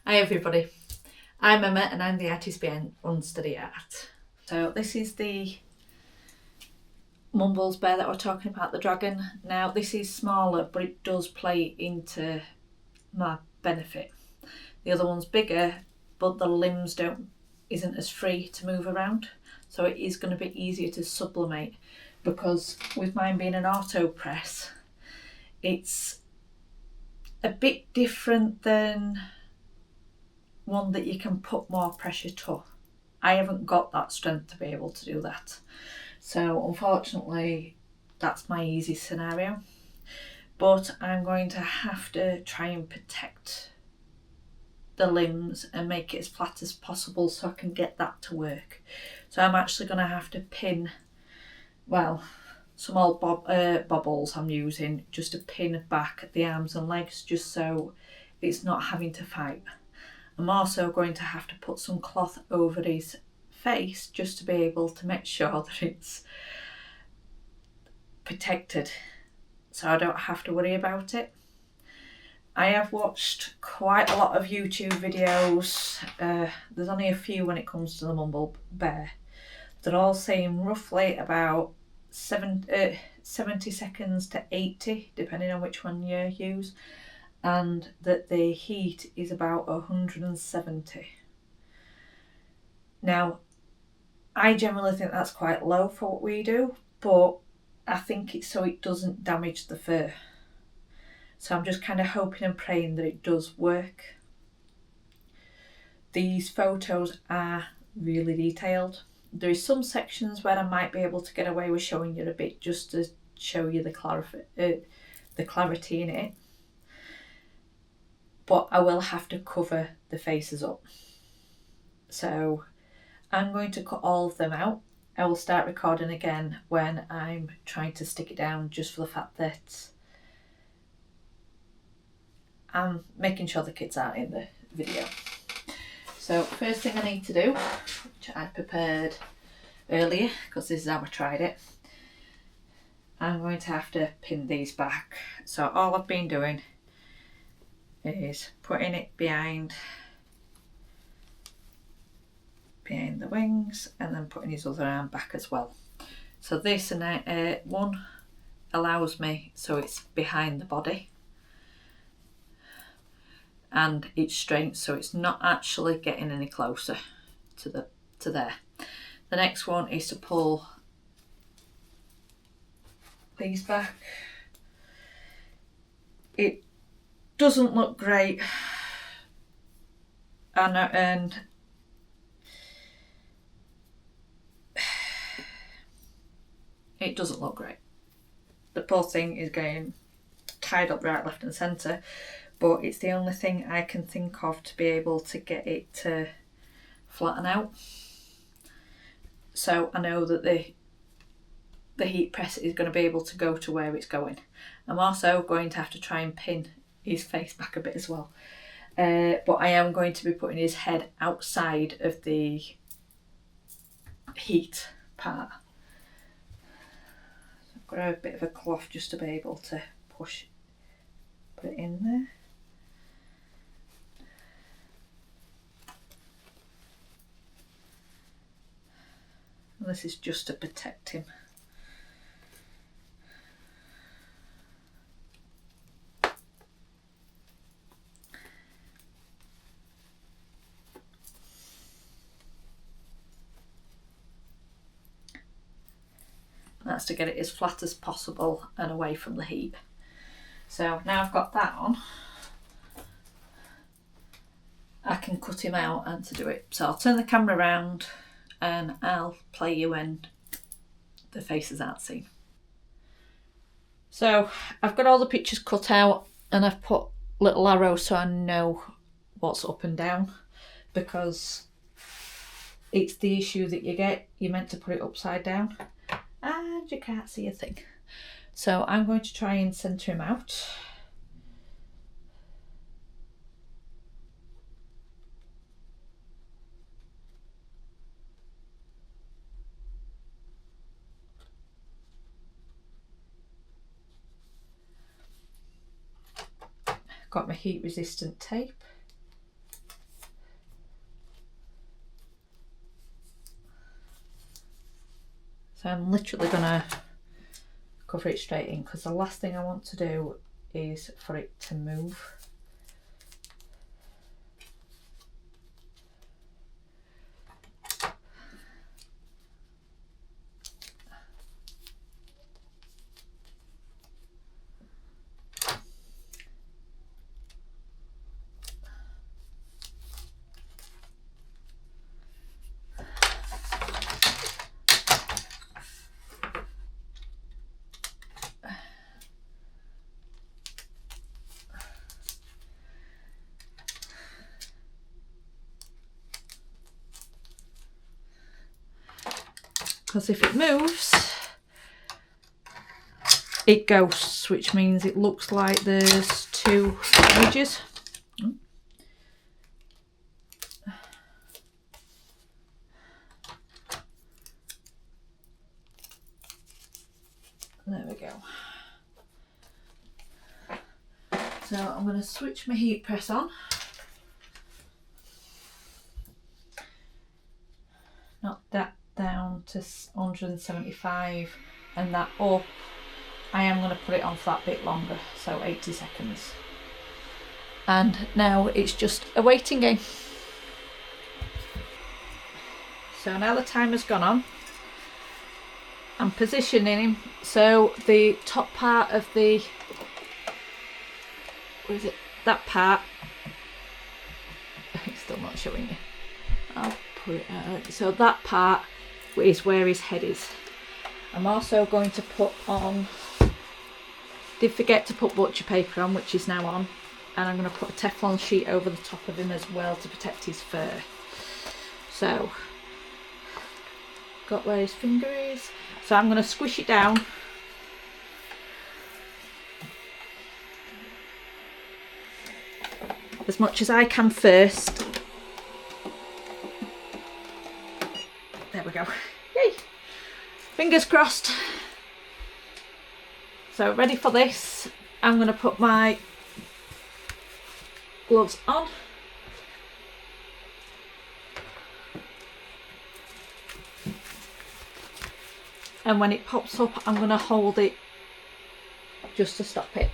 Hi everybody, I'm Emma and I'm the artist behind Unsteady Art. So this is the Mumbles bear that we're talking about, the dragon. Now this is smaller but it does play into my benefit. The other one's bigger but the limbs isn't as free to move around, so it is going to be easier to sublimate, because with mine being an auto press it's a bit different than one that you can put more pressure to. I haven't got that strength to be able to do that. So unfortunately, that's my easy scenario. But I'm going to have to try and protect the limbs and make it as flat as possible so I can get that to work. So I'm actually going to have to pin, well, some old bobbles I'm using just to pin back the arms and legs, just so it's not having to fight. I'm also going to have to put some cloth over his face just to be able to make sure that it's protected so I don't have to worry about it. I have watched quite a lot of YouTube videos. There's only a few when it comes to the Mumble bear. They're all saying roughly about 70 seconds to 80, depending on which one you use, and that the heat is about 170. Now, I generally think that's quite low for what we do, but I think it's so it doesn't damage the fur. So I'm just kind of hoping and praying that it does work. These photos are really detailed. There is some sections where I might be able to get away with showing you a bit just to show you the clarity in it. But I will have to cover the faces up. So I'm going to cut all of them out. I will start recording again when I'm trying to stick it down, just for the fact that I'm making sure the kids aren't in the video. So first thing I need to do, which I prepared earlier because this is how I tried it, I'm going to have to pin these back. So all I've been doing is putting it behind the wings and then putting his other arm back as well. So this one allows me so it's behind the body and it's straight, so it's not actually getting any closer to there. The next one is to pull these back. It doesn't look great, and it doesn't look great. The poor thing is getting tied up right, left and centre, but it's the only thing I can think of to be able to get it to flatten out. So I know that the heat press is going to be able to go to where it's going. I'm also going to have to try and pin his face back a bit as well. But I am going to be putting his head outside of the heat part. So I've got a bit of a cloth just to be able to put it in there. And this is just to protect him. That's to get it as flat as possible and away from the heat. So now I've got that on, I can cut him out and to do it. So I'll turn the camera around and I'll play you when the faces aren't seen. So I've got all the pictures cut out and I've put little arrows so I know what's up and down, because it's the issue that you get. You're meant to put it upside down and you can't see a thing. So I'm going to try and centre him out. Got my heat resistant tape. So I'm literally gonna cover it straight in, because the last thing I want to do is for it to move. Because if it moves, it ghosts, which means it looks like there's two images. There we go. So I'm going to switch my heat press on. Knock that down to 175 and that up. I am going to put it on for that bit longer, so 80 seconds. And now it's just a waiting game. So now the timer's gone on. I'm positioning him so the top part of the, where is it? That part, it's still not showing me. I'll put it out. So that part is where his head is. I'm also going to put on, did forget to put butcher paper on, which is now on, and I'm going to put a Teflon sheet over the top of him as well to protect his fur. So, got where his finger is. So I'm going to squish it down. As much as I can first. There we go. Yay! Fingers crossed. So ready for this. I'm going to put my gloves on. And when it pops up, I'm going to hold it just to stop it.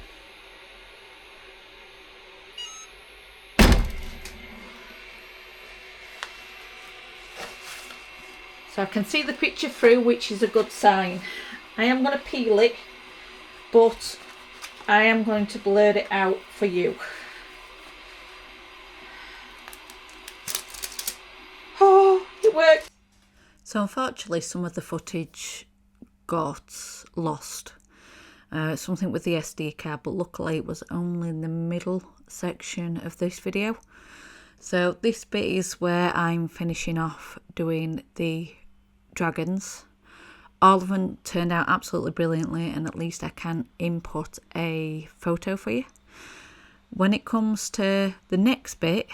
So I can see the picture through, which is a good sign. I am going to peel it, but I am going to blur it out for you. Oh, it worked. So unfortunately some of the footage got lost. Something with the SD card, but luckily it was only in the middle section of this video. So this bit is where I'm finishing off doing the dragons. All of them turned out absolutely brilliantly, and at least I can input a photo for you. When it comes to the next bit,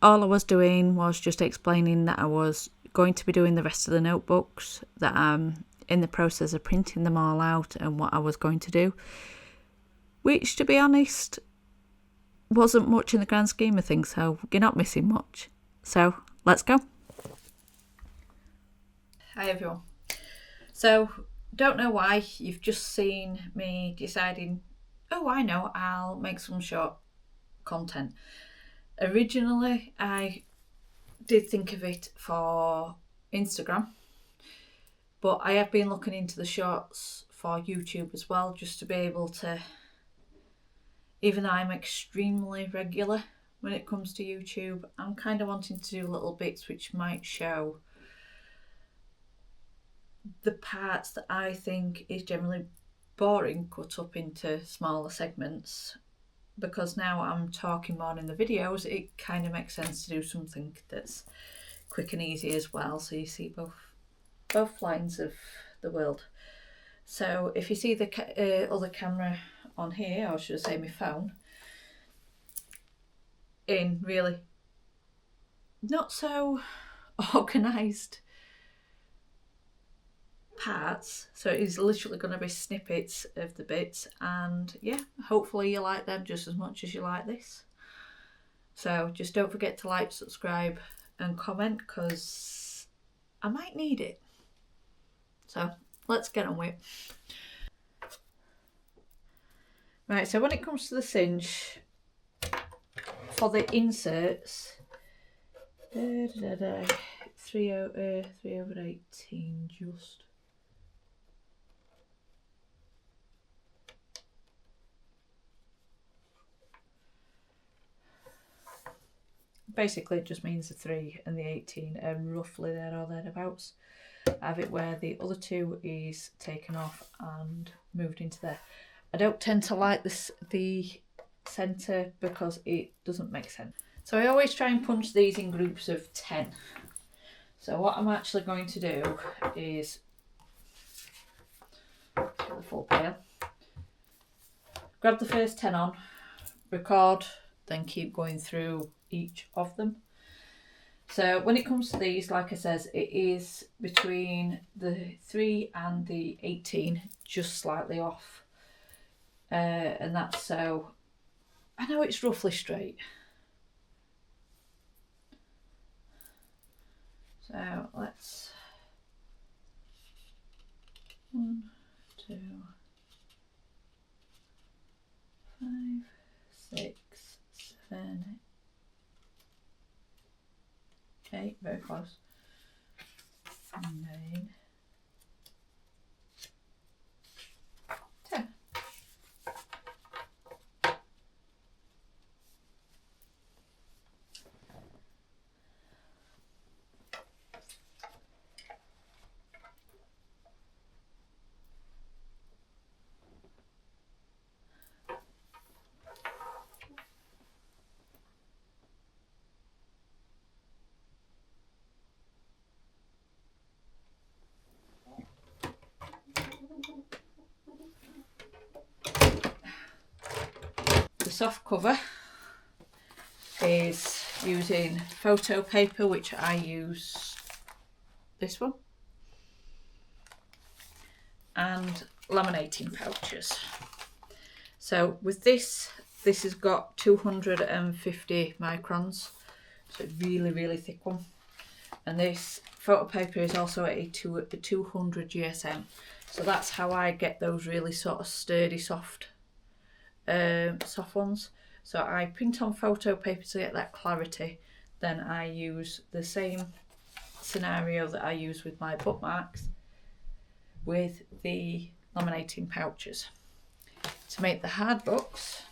all I was doing was just explaining that I was going to be doing the rest of the notebooks, that I'm in the process of printing them all out, and what I was going to do, which, to be honest, wasn't much in the grand scheme of things, so you're not missing much. So let's go. Hi everyone. So don't know why, you've just seen me deciding, oh I know, I'll make some short content. Originally I did think of it for Instagram, but I have been looking into the shorts for YouTube as well, just to be able to, even though I'm extremely regular when it comes to YouTube, I'm kind of wanting to do little bits which might show the parts that I think is generally boring cut up into smaller segments, because now I'm talking more in the videos, it kind of makes sense to do something that's quick and easy as well, so you see both lines of the world. So if you see the other camera on here, or should I say my phone, in really not so organised parts, so it's literally going to be snippets of the bits, and yeah, hopefully you like them just as much as you like this. So just don't forget to like, subscribe and comment, because I might need it. So let's get on with it. Right, so when it comes to the cinch, for the inserts, 3/18 just. Basically, it just means the 3 and the 18 are roughly there or thereabouts. I have it where the other 2 is taken off and moved into there. I don't tend to like the centre because it doesn't make sense. So I always try and punch these in groups of 10. So what I'm actually going to do is get the full pail, grab the first 10 on, record, then keep going through each of them. So when it comes to these, like I says, it is between the 3 and the 18, just slightly off. And that's so, I know it's roughly straight. So let's 1, 2, 5, 6, 7, 8, very close, 9, 10. The soft cover is using photo paper, which I use this one, and laminating pouches. So with this has got 250 microns, so it's really thick one. And this photo paper is also a 200 GSM. So that's how I get those really sort of sturdy, soft ones. So I print on photo paper to get that clarity. Then I use the same scenario that I use with my bookmarks with the laminating pouches. To make the hard books,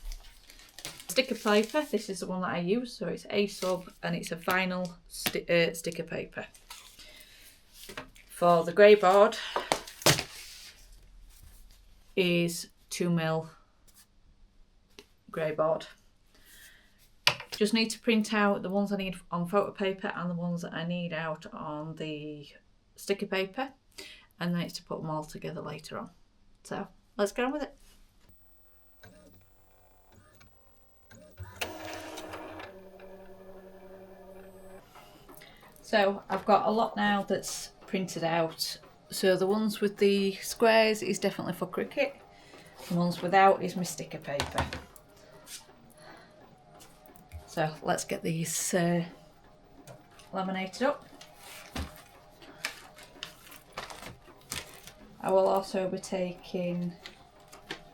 sticker paper, this is the one that I use, so it's Asub and it's a vinyl sticker paper. For the grey board is 2mm grey board. Just need to print out the ones I need on photo paper and the ones that I need out on the sticker paper, and then it's to put them all together later on. So let's get on with it. So I've got a lot now that's printed out. So the ones with the squares is definitely for Cricut. The ones without is my sticker paper. So let's get these laminated up. I will also be taking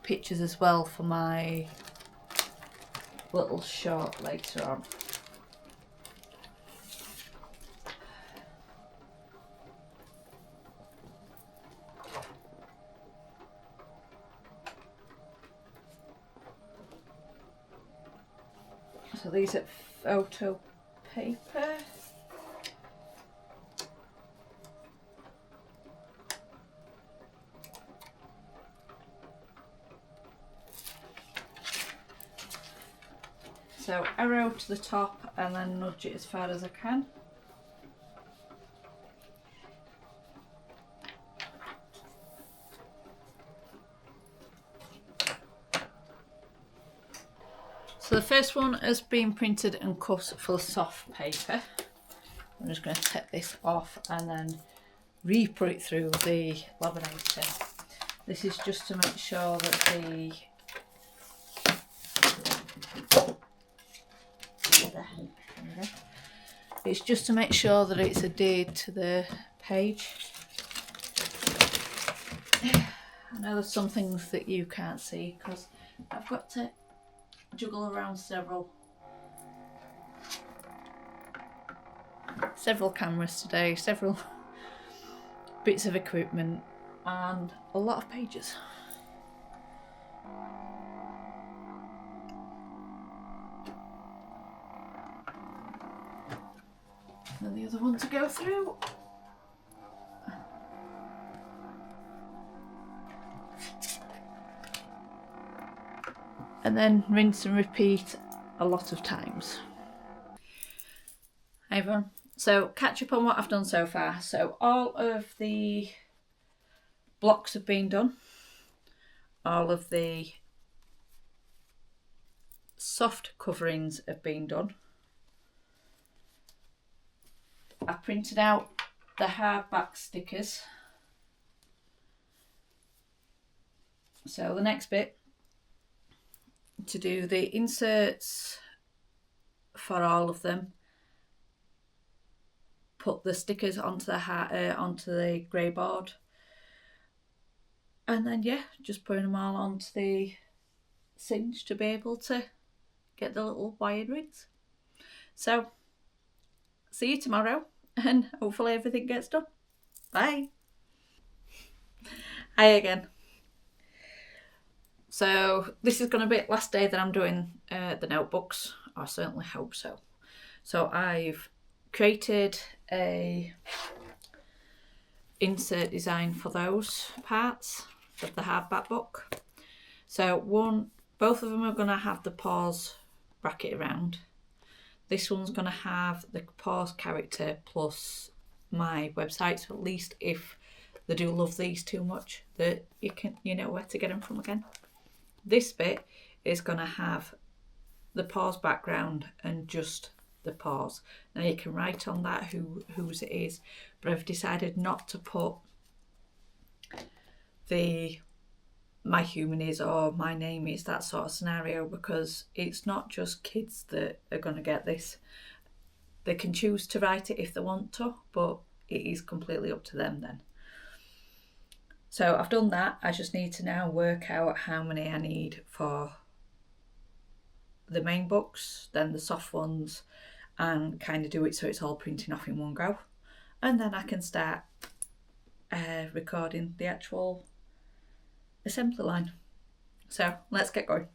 pictures as well for my little short later on. So these are photo paper. So arrow to the top and then nudge it as far as I can. So the first one has been printed and cut for soft paper. I'm just going to take this off and then re-put it through the laminator. This is just to make sure that it's just to make sure that it's adhered to the page. know there's some things that you can't see because I've got to juggle around several cameras today, several bits of equipment and a lot of pages. And the other one to go through. And then rinse and repeat a lot of times. Hey everyone, so catch up on what I've done so far. So all of the blocks have been done. All of the soft coverings have been done. I printed out the hardback stickers. So the next bit, to do the inserts for all of them, put the stickers onto the grey board, and then yeah, just putting them all onto the Cinch to be able to get the little wired rings. So see you tomorrow and hopefully everything gets done. Bye. Hi again. So this is going to be the last day that I'm doing the notebooks. I certainly hope so. So I've created a insert design for those parts of the hardback book. So both of them are going to have the pause bracket around. This one's going to have the pause character plus my website, so at least if they do love these too much, that you know where to get them from again. This bit is going to have the pause background and just the pause. Now you can write on that whose it is, but I've decided not to put the my human is or my name is, that sort of scenario, because it's not just kids that are going to get this. They can choose to write it if they want to, but it is completely up to them then. So I've done that. I just need to now work out how many I need for the main books, then the soft ones, and kind of do it so it's all printing off in one go. And then I can start recording the actual assembly line. So let's get going.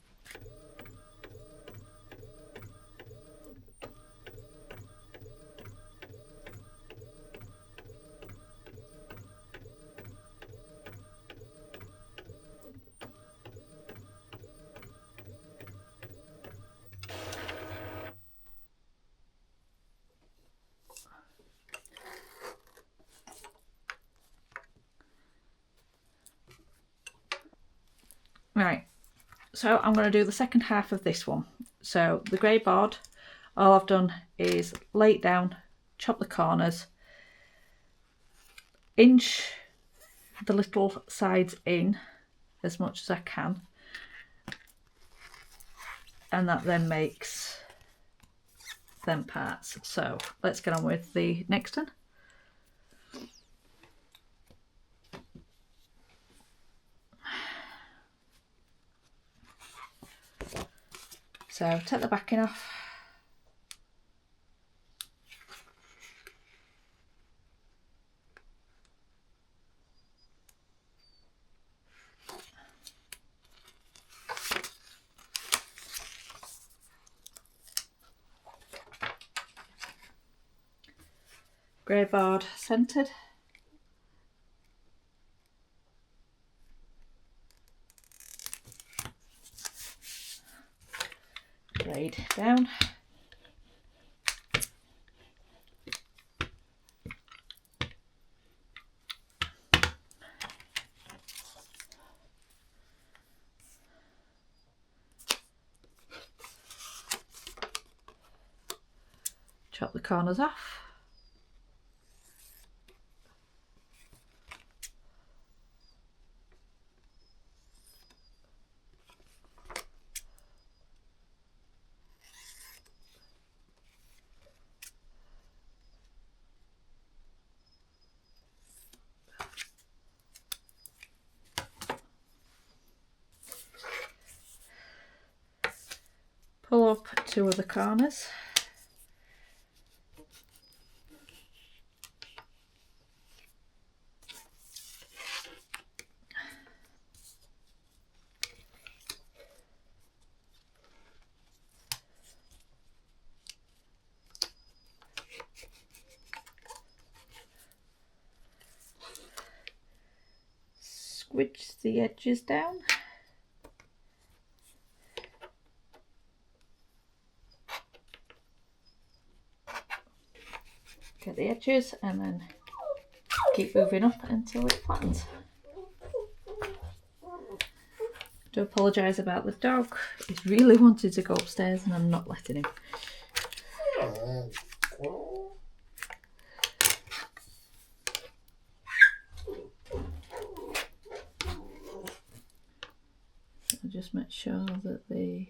Right, so I'm going to do the second half of this one. So the grey board, all I've done is lay it down, chop the corners, inch the little sides in as much as I can, and that then makes them parts. So let's get on with the next one. So take the backing off. Grey board centred. Laid down. Chop the corners off. pull up two of the corners. Squidge the edges down. Get the edges and then keep moving up until it flattens. Do apologise about the dog. He's really wanted to go upstairs and I'm not letting him. So just make sure that the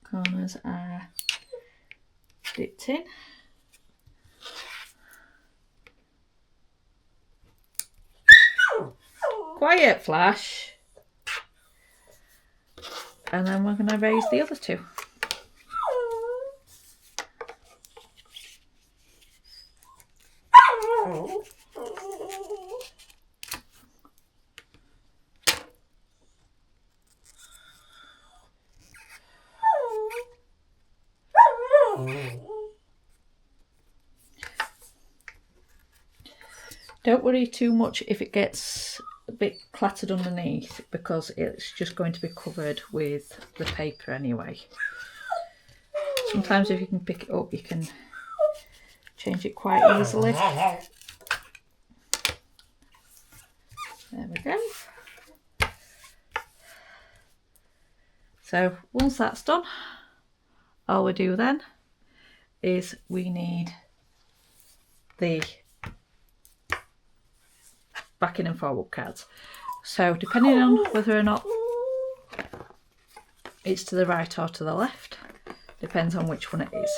corners are dipped in. Quiet, Flash. And then we're going to raise the other two. Don't worry too much if it gets a bit clattered underneath, because it's just going to be covered with the paper anyway. Sometimes if you can pick it up, you can change it quite easily. There we go. So once that's done, all we do then is we need the backing and forward cards. So depending on whether or not it's to the right or to the left, depends on which one it is.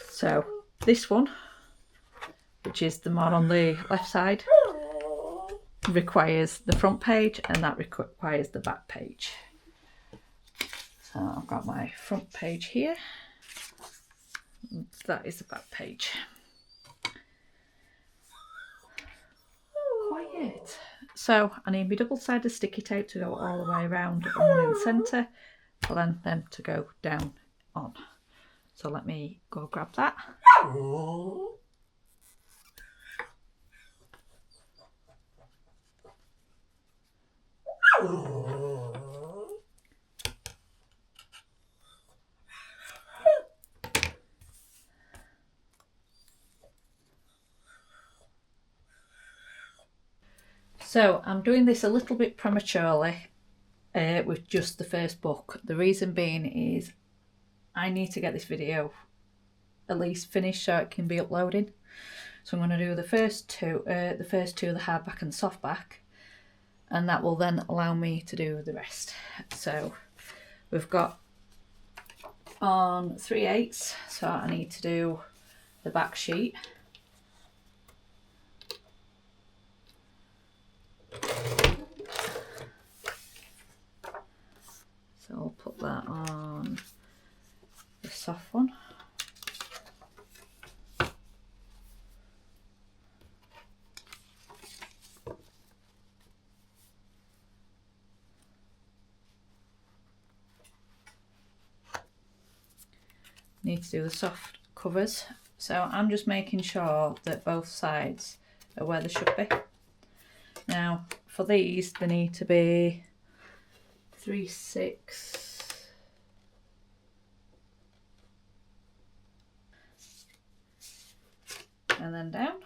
So this one, which is the more on the left side, requires the front page, and that requires the back page. So I've got my front page here. That is the back page. Quiet. So I need my double-sided sticky tape to go all the way around and one in the centre, for then them to go down on. So let me go grab that. So I'm doing this a little bit prematurely with just the first book. The reason being is I need to get this video at least finished so it can be uploading. So I'm going to do the first two, the hardback and softback, and that will then allow me to do the rest. So we've got on 3/8, so I need to do the back sheet. So I'll put that on the soft one. Need to do the soft covers, so I'm just making sure that both sides are where they should be. Now for these they need to be 3/6 and then down.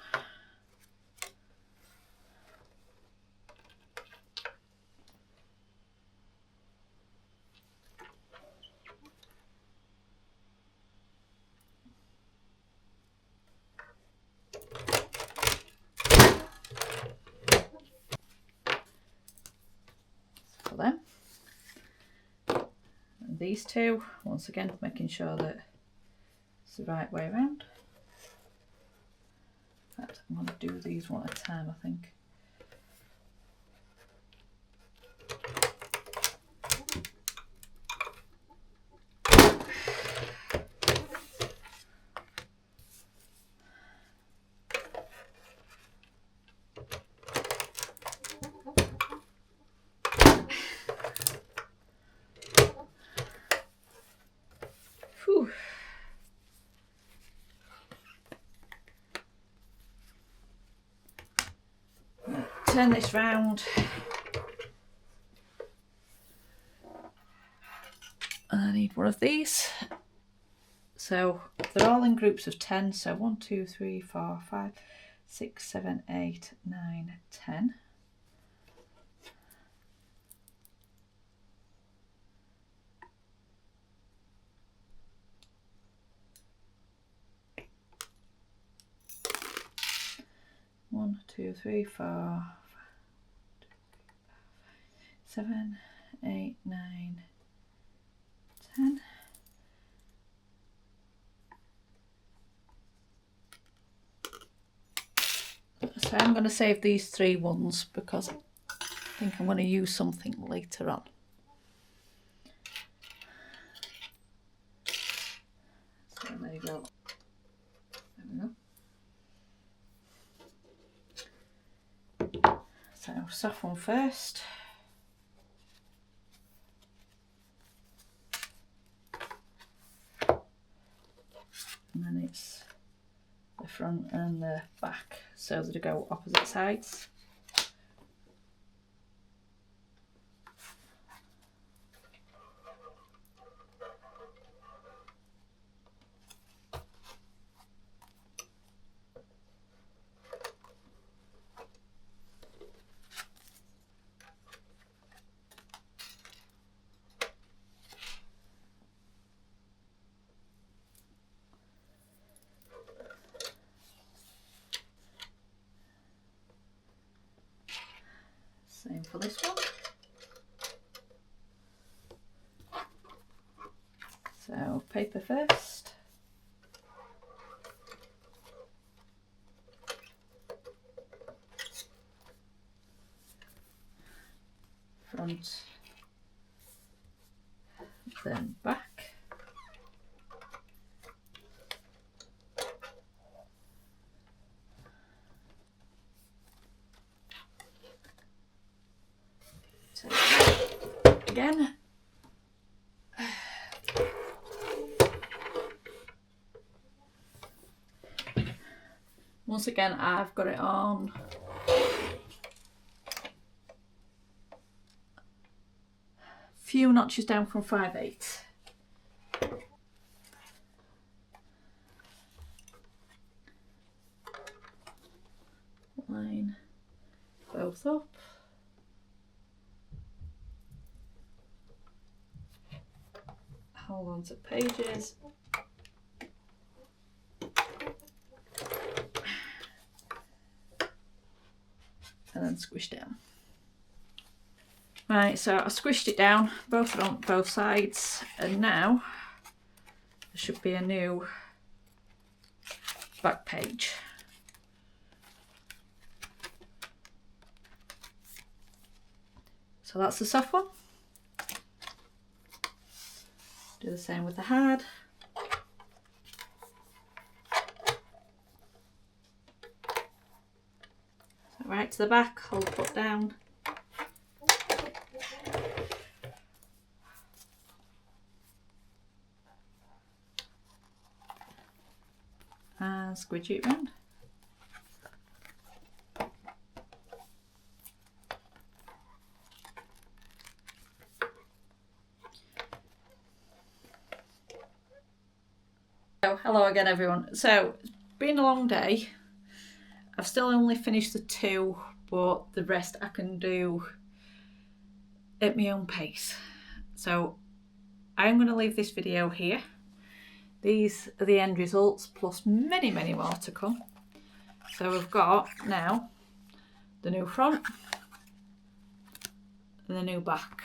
For them. And these two, once again, making sure that it's the right way around. In fact, I'm going to do these one at a time, I think. turn this round. And I need one of these. So they're all in groups of 10. So 1, 2, 3, 4, 5, 6, 7, 8, 9, 10. One, 2, 3, 4, 7, 8, 9, 10. So I'm going to save these 3 ones because I think I'm going to use something later on. So there you go. There we go. So soft one first. And then it's the front and the back, so that they go opposite sides. Same for this one. So paper first. Front, then back. Again. Once again, I've got it on few notches down from 5/8. Line both up. Hold on to pages. And then squish down. Right, so I squished it down, both on both sides, and now there should be a new back page. So that's the soft one. Do the same with the hard. So right to the back, hold foot down. And squidge it round. So, hello again everyone. So, it's been a long day. I've still only finished the 2, but the rest I can do at my own pace. So, I'm going to leave this video here. These are the end results, plus many, many more to come. So we've got now the new front and the new back.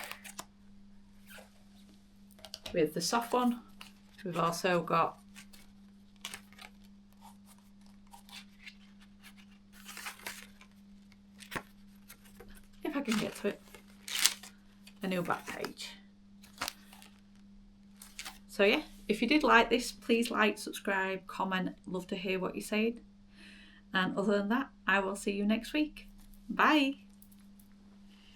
With the soft one, we've also got if I can get to it, a new back page. So yeah, if you did like this, please like, subscribe, comment, love to hear what you're saying. And other than that, I will see you next week. Bye.